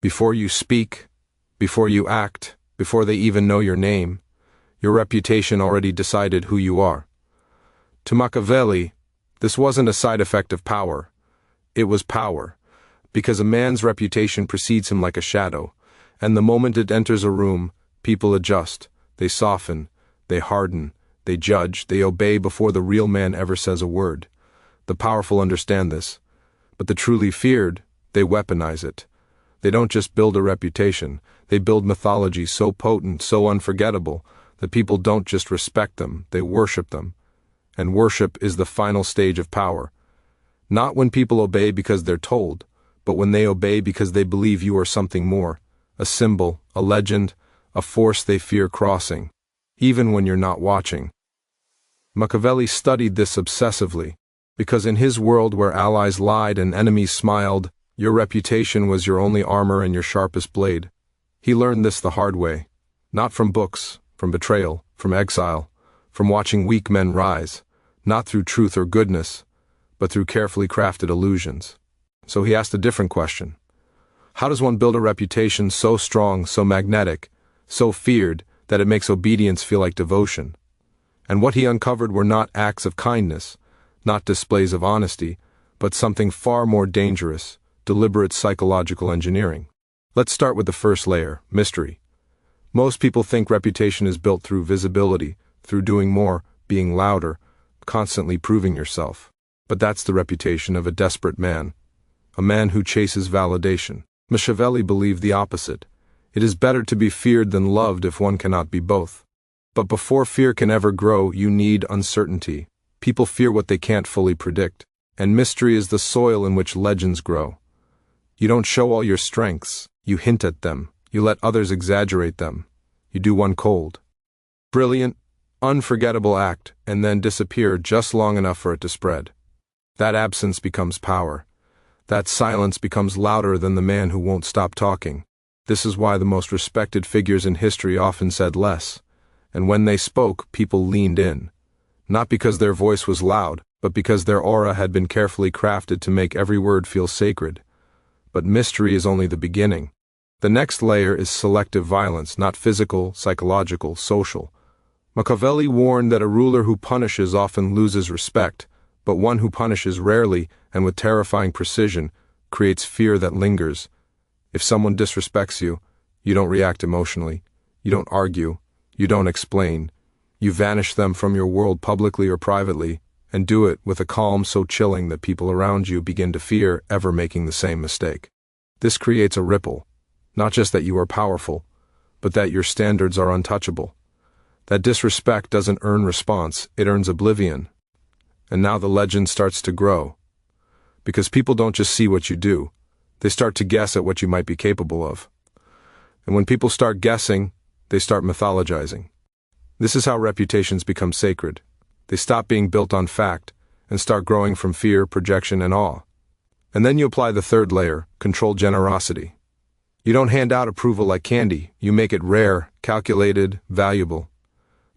Before you speak, before you act, before they even know your name, your reputation already decided who you are. To Machiavelli, this wasn't a side effect of power. It was power, because a man's reputation precedes him like a shadow, and the moment it enters a room, people adjust, they soften, they harden, they judge, they obey before the real man ever says a word. The powerful understand this, but the truly feared, they weaponize it. They don't just build a reputation, they build mythology so potent, so unforgettable, that people don't just respect them, they worship them. And worship is the final stage of power. Not when people obey because they're told, but when they obey because they believe you are something more, a symbol, a legend, a force they fear crossing, even when you're not watching. Machiavelli studied this obsessively, because in his world where allies lied and enemies smiled, your reputation was your only armor and your sharpest blade. He learned this the hard way, not from books, from betrayal, from exile, from watching weak men rise, not through truth or goodness, but through carefully crafted illusions. So he asked a different question. How does one build a reputation so strong, so magnetic, so feared, that it makes obedience feel like devotion? And what he uncovered were not acts of kindness, not displays of honesty, but something far more dangerous, deliberate psychological engineering. Let's start with the first layer, mystery. Most people think reputation is built through visibility, through doing more, being louder, constantly proving yourself. But that's the reputation of a desperate man, a man who chases validation. Machiavelli believed the opposite. It is better to be feared than loved if one cannot be both. But before fear can ever grow, you need uncertainty. People fear what they can't fully predict, and mystery is the soil in which legends grow. You don't show all your strengths, you hint at them, you let others exaggerate them. You do one cold, brilliant, unforgettable act, and then disappear just long enough for it to spread. That absence becomes power. That silence becomes louder than the man who won't stop talking. This is why the most respected figures in history often said less, and when they spoke, people leaned in. Not because their voice was loud, but because their aura had been carefully crafted to make every word feel sacred. But mystery is only the beginning. The next layer is selective violence, not physical, psychological, social. Machiavelli warned that a ruler who punishes often loses respect, but one who punishes rarely and with terrifying precision creates fear that lingers. If someone disrespects you, you don't react emotionally, you don't argue, you don't explain. You vanish them from your world publicly or privately, and do it with a calm so chilling that people around you begin to fear ever making the same mistake. This creates a ripple, not just that you are powerful, but that your standards are untouchable. That disrespect doesn't earn response, it earns oblivion. And now the legend starts to grow. Because people don't just see what you do, they start to guess at what you might be capable of. And when people start guessing, they start mythologizing. This is how reputations become sacred. They stop being built on fact and start growing from fear, projection, and awe. And then you apply the third layer, controlled generosity. You don't hand out approval like candy, you make it rare, calculated, valuable.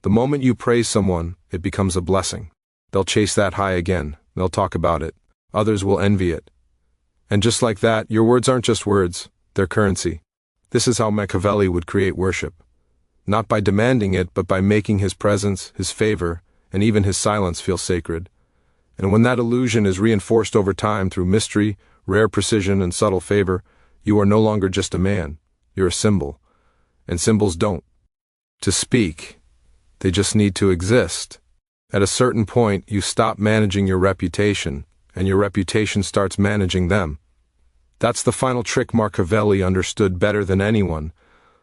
The moment you praise someone, it becomes a blessing. They'll chase that high again, they'll talk about it, others will envy it. And just like that, your words aren't just words, they're currency. This is how Machiavelli would create worship. Not by demanding it, but by making his presence, his favor, and even his silence feel sacred. And when that illusion is reinforced over time through mystery, rare precision, and subtle favor, you are no longer just a man, you're a symbol. And symbols don't to speak, they just need to exist. At a certain point, you stop managing your reputation, and your reputation starts managing them. That's the final trick Machiavelli understood better than anyone.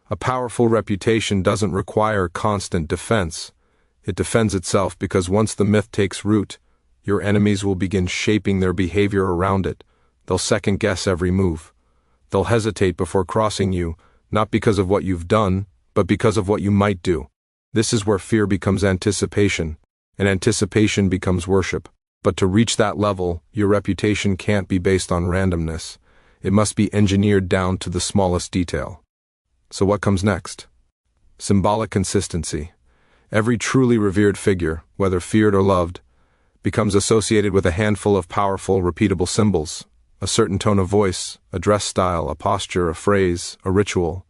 A powerful reputation doesn't require constant defense. It defends itself because once the myth takes root, your enemies will begin shaping their behavior around it. They'll second-guess every move. They'll hesitate before crossing you, not because of what you've done, but because of what you might do. This is where fear becomes anticipation, and anticipation becomes worship. But to reach that level, your reputation can't be based on randomness. It must be engineered down to the smallest detail. So what comes next? Symbolic consistency. Every truly revered figure, whether feared or loved, becomes associated with a handful of powerful, repeatable symbols. a certain tone of voice, a dress style, a posture, a phrase, a ritual.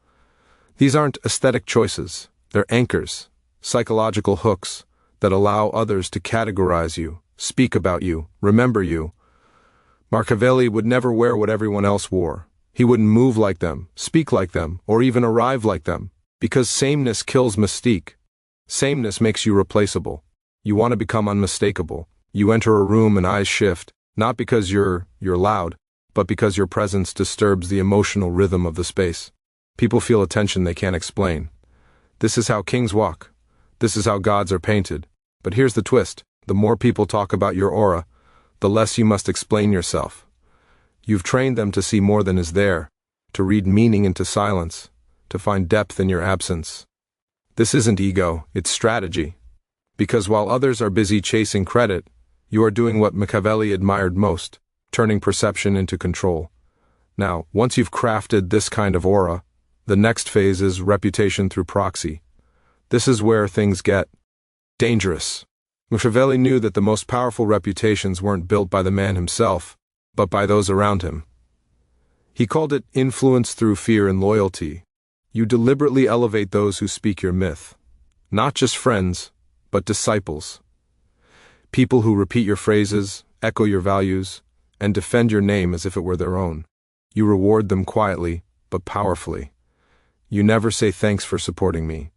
These aren't aesthetic choices, they're anchors, psychological hooks that allow others to categorize you, speak about you, remember you. Machiavelli would never wear what everyone else wore. He wouldn't move like them, speak like them, or even arrive like them, because sameness kills mystique. Sameness makes you replaceable. You want to become unmistakable. You enter a room and eyes shift, not because you're loud, but because your presence disturbs the emotional rhythm of the space. People feel a tension they can't explain. This is how kings walk. This is how gods are painted. But here's the twist. The more people talk about your aura, the less you must explain yourself. You've trained them to see more than is there, to read meaning into silence, to find depth in your absence. This isn't ego, it's strategy. Because while others are busy chasing credit, you are doing what Machiavelli admired most, turning perception into control. Now, once you've crafted this kind of aura, the next phase is reputation through proxy. This is where things get dangerous. Machiavelli knew that the most powerful reputations weren't built by the man himself, but by those around him. He called it influence through fear and loyalty. You deliberately elevate those who speak your myth. Not just friends, but disciples. People who repeat your phrases, echo your values, and defend your name as if it were their own. You reward them quietly, but powerfully. You never say thanks for supporting me.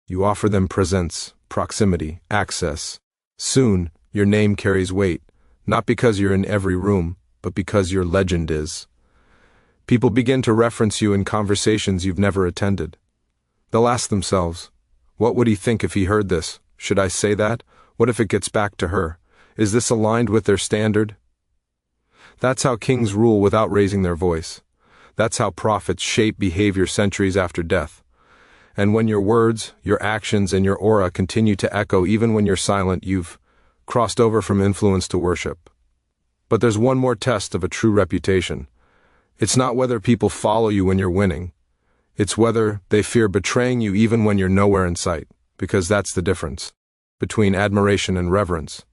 You offer them presence, proximity, access. Soon, your name carries weight, not because you're in every room, but because your legend is. People begin to reference you in conversations you've never attended. They'll ask themselves, what would he think if he heard this? Should I say that? What if it gets back to her? Is this aligned with their standard? That's how kings rule without raising their voice. That's how prophets shape behavior centuries after death. And when your words, your actions, and your aura continue to echo even when you're silent, you've crossed over from influence to worship. But there's one more test of a true reputation. It's not whether people follow you when you're winning. It's whether they fear betraying you even when you're nowhere in sight, because that's the difference between admiration and reverence.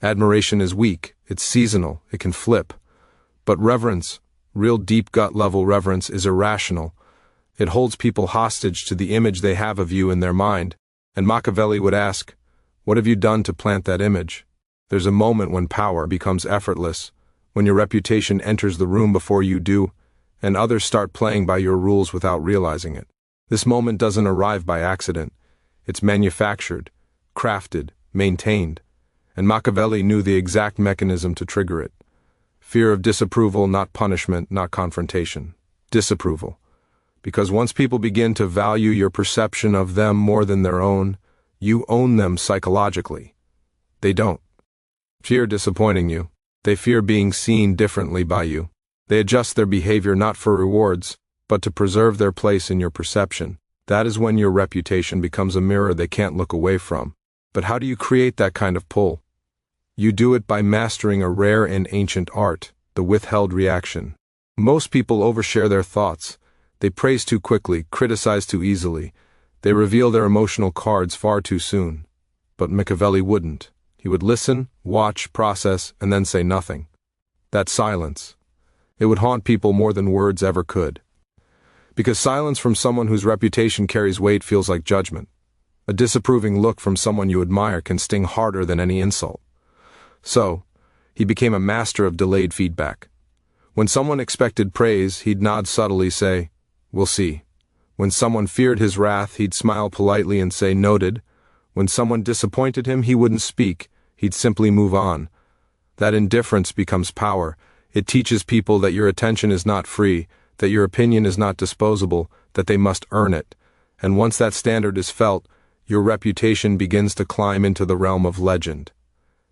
Admiration is weak, it's seasonal, it can flip. But reverence, real deep gut-level reverence, is irrational. It holds people hostage to the image they have of you in their mind. And Machiavelli would ask, what have you done to plant that image? There's a moment when power becomes effortless, when your reputation enters the room before you do, and others start playing by your rules without realizing it. This moment doesn't arrive by accident. It's manufactured, crafted, maintained, and Machiavelli knew the exact mechanism to trigger it. Fear of disapproval, not punishment, not confrontation. Disapproval. Because once people begin to value your perception of them more than their own, you own them psychologically. They don't fear disappointing you. They fear being seen differently by you. They adjust their behavior not for rewards, but to preserve their place in your perception. That is when your reputation becomes a mirror they can't look away from. But how do you create that kind of pull? You do it by mastering a rare and ancient art, the withheld reaction. Most people overshare their thoughts. They praise too quickly, criticize too easily. They reveal their emotional cards far too soon. But Machiavelli wouldn't. He would listen, watch, process, and then say nothing. That silence. It would haunt people more than words ever could. Because silence from someone whose reputation carries weight feels like judgment. A disapproving look from someone you admire can sting harder than any insult. So, he became a master of delayed feedback. When someone expected praise, he'd nod subtly, say, "We'll see." When someone feared his wrath, he'd smile politely and say, "Noted." When someone disappointed him, he wouldn't speak, he'd simply move on. That indifference becomes power. It teaches people that your attention is not free, that your opinion is not disposable, that they must earn it. And once that standard is felt, your reputation begins to climb into the realm of legend.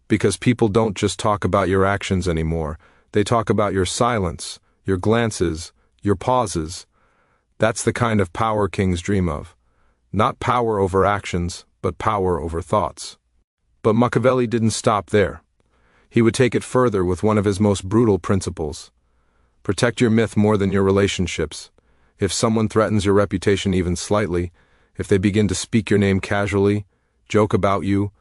Because people don't just talk about your actions anymore, they talk about your silence, your glances, your pauses. That's the kind of power kings dream of. Not power over actions, but power over thoughts. But Machiavelli didn't stop there. He would take it further with one of his most brutal principles. Protect your myth more than your relationships. If someone threatens your reputation even slightly, if they begin to speak your name casually, joke about you,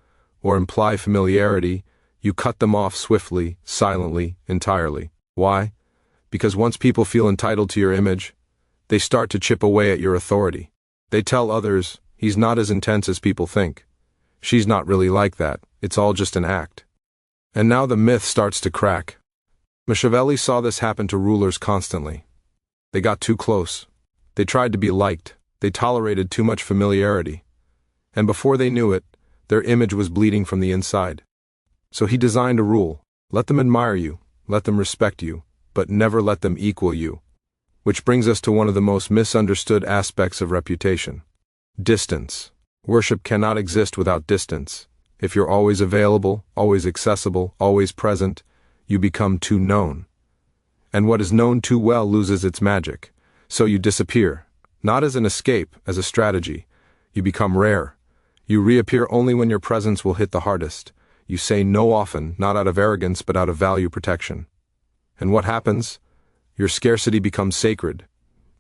or imply familiarity, you cut them off swiftly, silently, entirely. Why? Because once people feel entitled to your image, they start to chip away at your authority. They tell others, he's not as intense as people think. She's not really like that. It's all just an act. And now the myth starts to crack. Machiavelli saw this happen to rulers constantly. They got too close. They tried to be liked. They tolerated too much familiarity. And before they knew it, their image was bleeding from the inside. So he designed a rule. Let them admire you, let them respect you, but never let them equal you. Which brings us to one of the most misunderstood aspects of reputation. Distance. Worship cannot exist without distance. If you're always available, always accessible, always present, you become too known. And what is known too well loses its magic. So you disappear. Not as an escape, as a strategy. You become rare. You reappear only when your presence will hit the hardest. You say no often, not out of arrogance but out of value protection. And what happens? Your scarcity becomes sacred.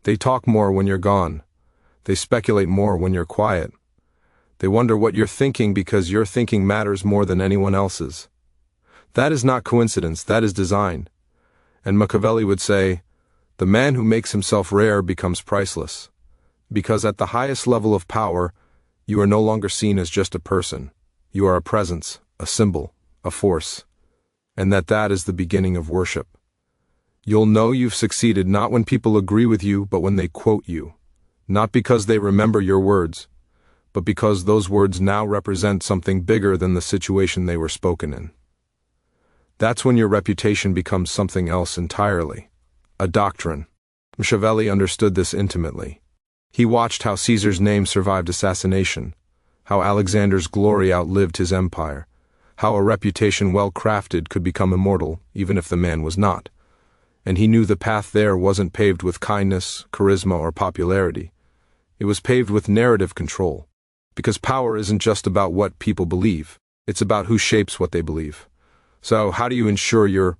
They talk more when you're gone. They speculate more when you're quiet. They wonder what you're thinking because your thinking matters more than anyone else's. That is not coincidence, that is design. And Machiavelli would say, the man who makes himself rare becomes priceless. Because at the highest level of power, you are no longer seen as just a person. You are a presence, a symbol, a force. And that is the beginning of worship. You'll know you've succeeded not when people agree with you, but when they quote you. Not because they remember your words, but because those words now represent something bigger than the situation they were spoken in. That's when your reputation becomes something else entirely. A doctrine. Machiavelli understood this intimately. He watched how Caesar's name survived assassination, how Alexander's glory outlived his empire, how a reputation well crafted could become immortal, even if the man was not. And he knew the path there wasn't paved with kindness, charisma, or popularity. It was paved with narrative control. Because power isn't just about what people believe, it's about who shapes what they believe. So how do you ensure your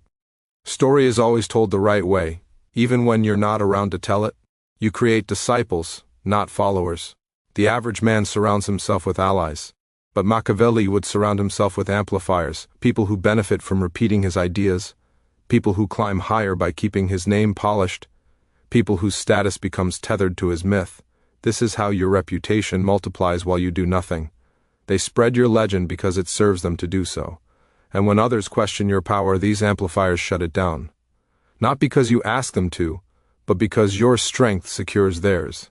story is always told the right way, even when you're not around to tell it? You create disciples, not followers. The average man surrounds himself with allies, but Machiavelli would surround himself with amplifiers, people who benefit from repeating his ideas, people who climb higher by keeping his name polished, people whose status becomes tethered to his myth. This is how your reputation multiplies while you do nothing. They spread your legend because it serves them to do so. And when others question your power, these amplifiers shut it down. Not because you ask them to, but because your strength secures theirs.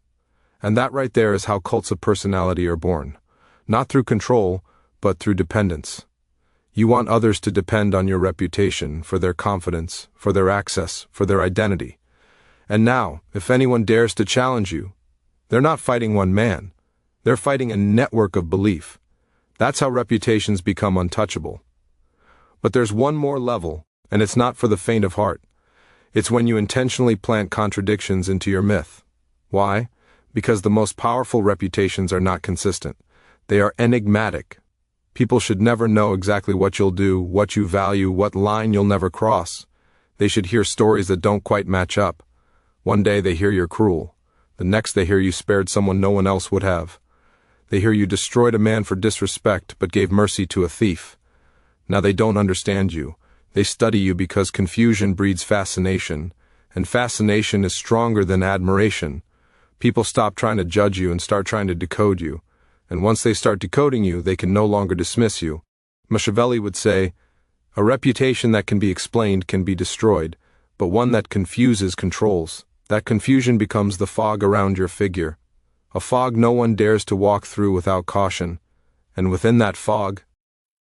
And that right there is how cults of personality are born. Not through control, but through dependence. You want others to depend on your reputation, for their confidence, for their access, for their identity. And now, if anyone dares to challenge you, they're not fighting one man. They're fighting a network of belief. That's how reputations become untouchable. But there's one more level, and it's not for the faint of heart. It's when you intentionally plant contradictions into your myth. Why? Because the most powerful reputations are not consistent. They are enigmatic. People should never know exactly what you'll do, what you value, what line you'll never cross. They should hear stories that don't quite match up. One day they hear you're cruel. The next they hear you spared someone no one else would have. They hear you destroyed a man for disrespect but gave mercy to a thief. Now they don't understand you. They study you because confusion breeds fascination, and fascination is stronger than admiration. People stop trying to judge you and start trying to decode you, and once they start decoding you, they can no longer dismiss you. Machiavelli would say, a reputation that can be explained can be destroyed, but one that confuses controls. That confusion becomes the fog around your figure, a fog no one dares to walk through without caution, and within that fog,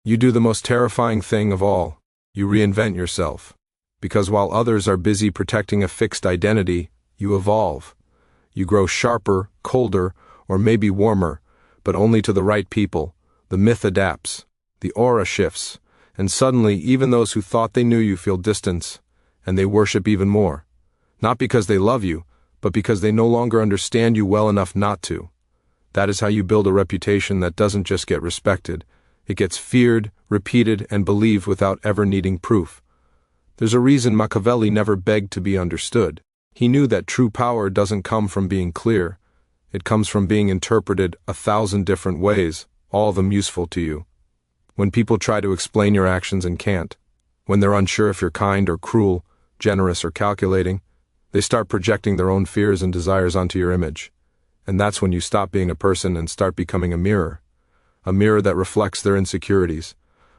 you do the most terrifying thing of all. You reinvent yourself. Because while others are busy protecting a fixed identity, you evolve. You grow sharper, colder, or maybe warmer, but only to the right people. The myth adapts, the aura shifts, and suddenly even those who thought they knew you feel distance, and they worship even more. Not because they love you, but because they no longer understand you well enough not to. That is how you build a reputation that doesn't just get respected. It gets feared, repeated, and believed without ever needing proof. There's a reason Machiavelli never begged to be understood. He knew that true power doesn't come from being clear. It comes from being interpreted 1,000 different ways, all of them useful to you. When people try to explain your actions and can't, when they're unsure if you're kind or cruel, generous, or calculating, they start projecting their own fears and desires onto your image. And that's when you stop being a person and start becoming a mirror that reflects their insecurities,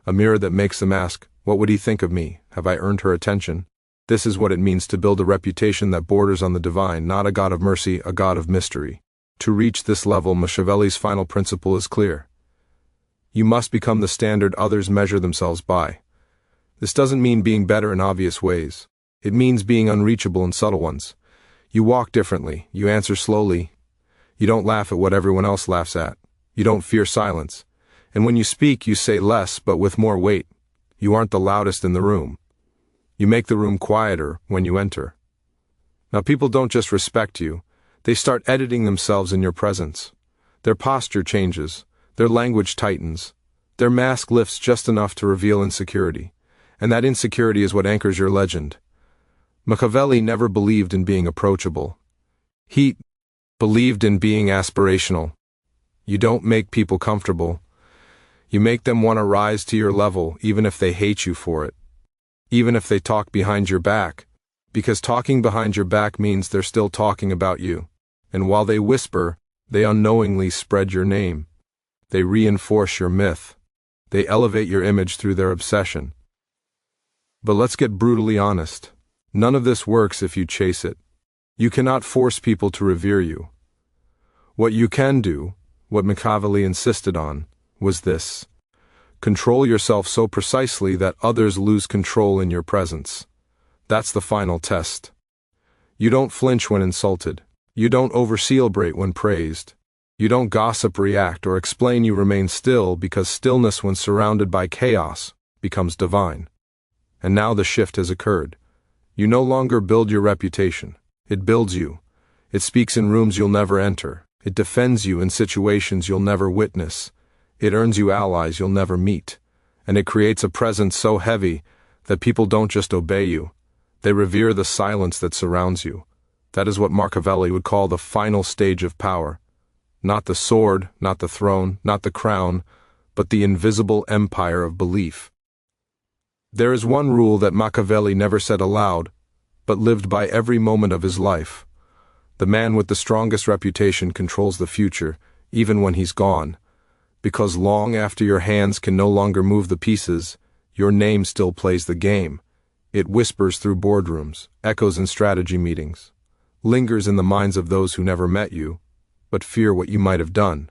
a mirror that makes them ask, what would he think of me? Have I earned her attention? This is what it means to build a reputation that borders on the divine, not a God of mercy, a God of mystery. To reach this level, Machiavelli's final principle is clear. You must become the standard others measure themselves by. This doesn't mean being better in obvious ways. It means being unreachable in subtle ones. You walk differently, you answer slowly, you don't laugh at what everyone else laughs at, you don't fear silence, and when you speak you say less but with more weight. You aren't the loudest in the room. You make the room quieter when you enter. Now people don't just respect you, they start editing themselves in your presence. Their posture changes, their language tightens, their mask lifts just enough to reveal insecurity, and that insecurity is what anchors your legend. Machiavelli never believed in being approachable. He believed in being aspirational. You don't make people comfortable. You make them want to rise to your level even if they hate you for it. Even if they talk behind your back. Because talking behind your back means they're still talking about you. And while they whisper, they unknowingly spread your name. They reinforce your myth. They elevate your image through their obsession. But let's get brutally honest. None of this works if you chase it. You cannot force people to revere you. What you can do, what Machiavelli insisted on, was this. Control yourself so precisely that others lose control in your presence. That's the final test. You don't flinch when insulted. You don't over-celebrate when praised. You don't gossip, react, or explain. You remain still because stillness when surrounded by chaos becomes divine. And now the shift has occurred. You no longer build your reputation. It builds you. It speaks in rooms you'll never enter. It defends you in situations you'll never witness. It earns you allies you'll never meet. And it creates a presence so heavy that people don't just obey you. They revere the silence that surrounds you. That is what Machiavelli would call the final stage of power. Not the sword, not the throne, not the crown, but the invisible empire of belief. There is one rule that Machiavelli never said aloud, but lived by every moment of his life. The man with the strongest reputation controls the future, even when he's gone. Because long after your hands can no longer move the pieces, your name still plays the game. It whispers through boardrooms, echoes in strategy meetings, lingers in the minds of those who never met you, but fear what you might have done.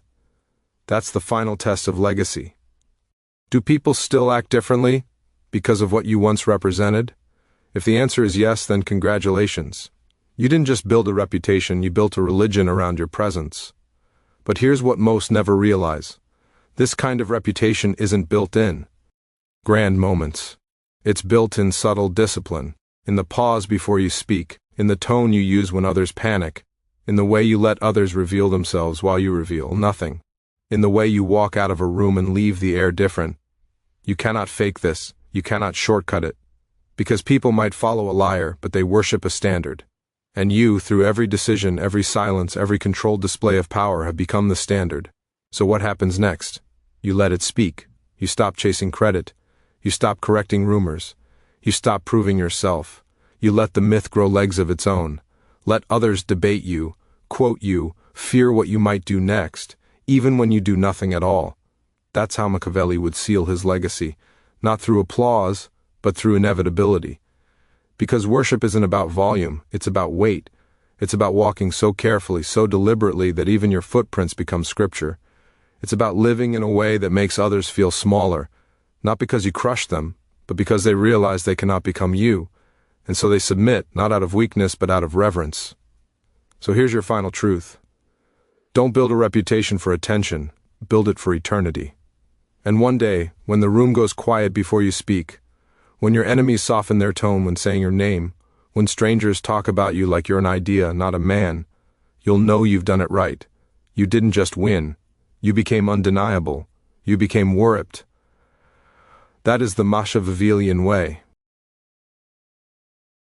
That's the final test of legacy. Do people still act differently because of what you once represented? If the answer is yes, then congratulations. You didn't just build a reputation, you built a religion around your presence. But here's what most never realize. This kind of reputation isn't built in grand moments. It's built in subtle discipline, in the pause before you speak, in the tone you use when others panic, in the way you let others reveal themselves while you reveal nothing, in the way you walk out of a room and leave the air different. You cannot fake this, you cannot shortcut it, because people might follow a liar, but they worship a standard. And you, through every decision, every silence, every controlled display of power, have become the standard. So what happens next? You let it speak. You stop chasing credit. You stop correcting rumors. You stop proving yourself. You let the myth grow legs of its own. Let others debate you, quote you, fear what you might do next, even when you do nothing at all. That's how Machiavelli would seal his legacy, not through applause, but through inevitability. Because worship isn't about volume, it's about weight. It's about walking so carefully, so deliberately that even your footprints become scripture. It's about living in a way that makes others feel smaller, not because you crush them, but because they realize they cannot become you, and so they submit, not out of weakness, but out of reverence. So here's your final truth. Don't build a reputation for attention, build it for eternity. And one day, when the room goes quiet before you speak, when your enemies soften their tone when saying your name, when strangers talk about you like you're an idea, not a man, you'll know you've done it right. You didn't just win. You became undeniable. You became warped. That is the Machiavellian way.